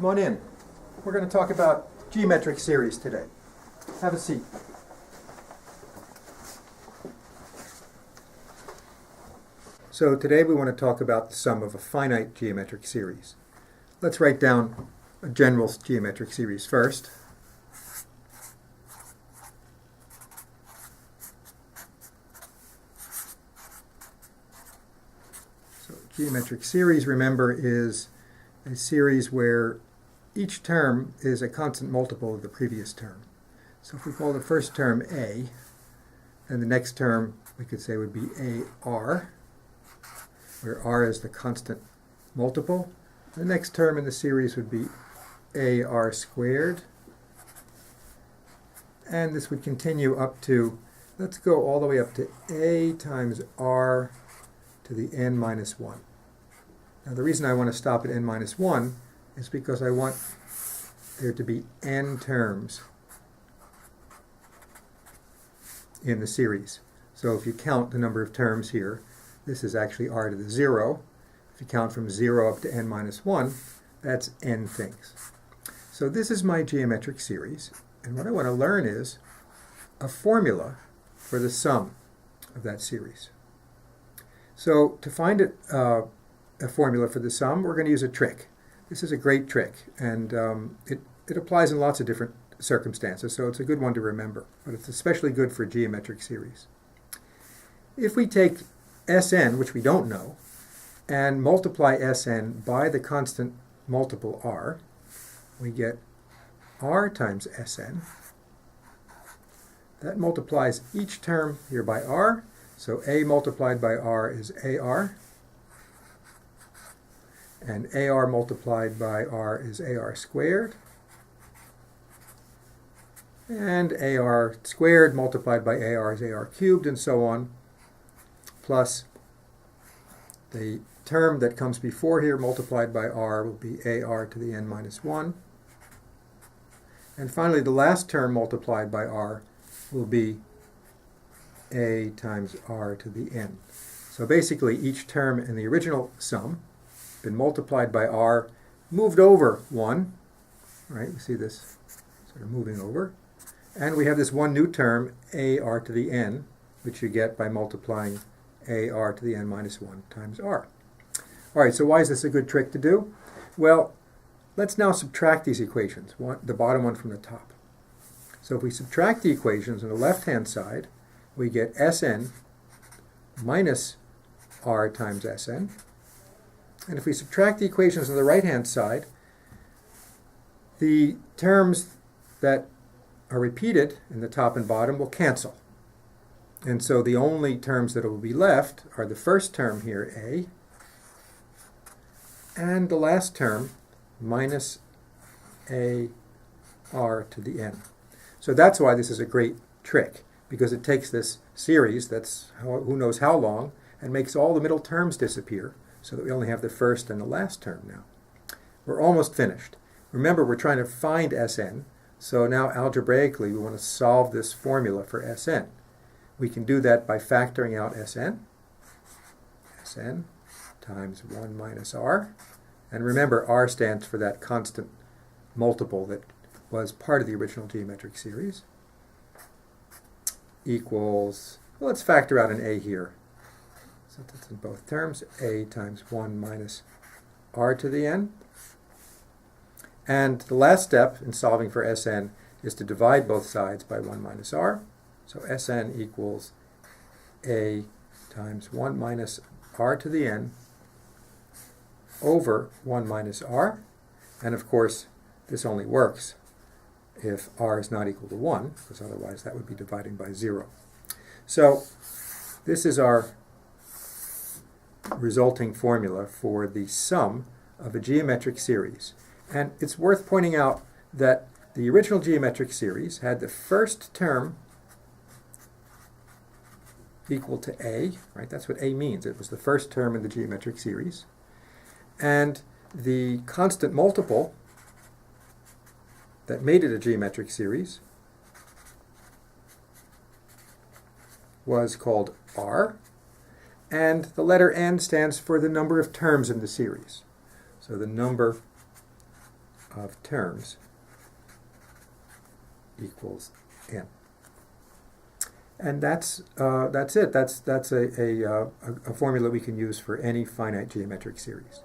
Come on in. We're going to talk about geometric series today. Have a seat. So today we want to talk about the sum of a finite geometric series. Let's write down a general geometric series first. So geometric series, remember, is a series where each term is a constant multiple of the previous term. So if we call the first term A, and the next term we could say would be AR, where R is the constant multiple. The next term in the series would be AR squared. And this would continue up to, let's go all the way up to A times R to the n minus 1. Now the reason I want to stop at n minus 1 is because I want there to be n terms in the series. So if you count the number of terms here, this is actually r to the 0. If you count from 0 up to n minus 1, that's n things. So this is my geometric series, and what I want to learn is a formula for the sum of that series. So to find a formula for the sum, we're going to use a trick. This is a great trick, and it applies in lots of different circumstances, so it's a good one to remember, but it's especially good for geometric series. If we take Sn, which we don't know, and multiply Sn by the constant multiple r, we get r times Sn. That multiplies each term here by r, so a multiplied by r is ar, and ar multiplied by r is ar squared, and ar squared multiplied by ar is ar cubed, and so on, plus the term that comes before here multiplied by r will be ar to the n minus 1. And finally, the last term multiplied by r will be a times r to the n. So basically, each term in the original sum been multiplied by r, moved over 1. Right? We see this sort of moving over. And we have this one new term, ar to the n, which you get by multiplying ar to the n minus 1 times r. All right, so why is this a good trick to do? Well, let's now subtract these equations, the bottom one from the top. So if we subtract the equations on the left-hand side, we get Sn minus r times Sn. And if we subtract the equations on the right-hand side, the terms that are repeated in the top and bottom will cancel. And so the only terms that will be left are the first term here, a, and the last term, minus a r to the n. So that's why this is a great trick, because it takes this series that's who knows how long and makes all the middle terms disappear, so that we only have the first and the last term now. We're almost finished. Remember, we're trying to find Sn, so now algebraically we want to solve this formula for Sn. We can do that by factoring out Sn. Sn times 1 minus r. And remember, r stands for that constant multiple that was part of the original geometric series. Equals, well, let's factor out an a here. So that's in both terms, a times 1 minus r to the n. And the last step in solving for Sn is to divide both sides by 1 minus r. So Sn equals a times 1 minus r to the n over 1 minus r. And of course, this only works if r is not equal to 1, because otherwise that would be dividing by 0. So this is our resulting formula for the sum of a geometric series. And it's worth pointing out that the original geometric series had the first term equal to a, right? That's what a means. It was the first term in the geometric series. And the constant multiple that made it a geometric series was called r, and the letter n stands for the number of terms in the series. So the number of terms equals n. And that's it. That's a formula we can use for any finite geometric series.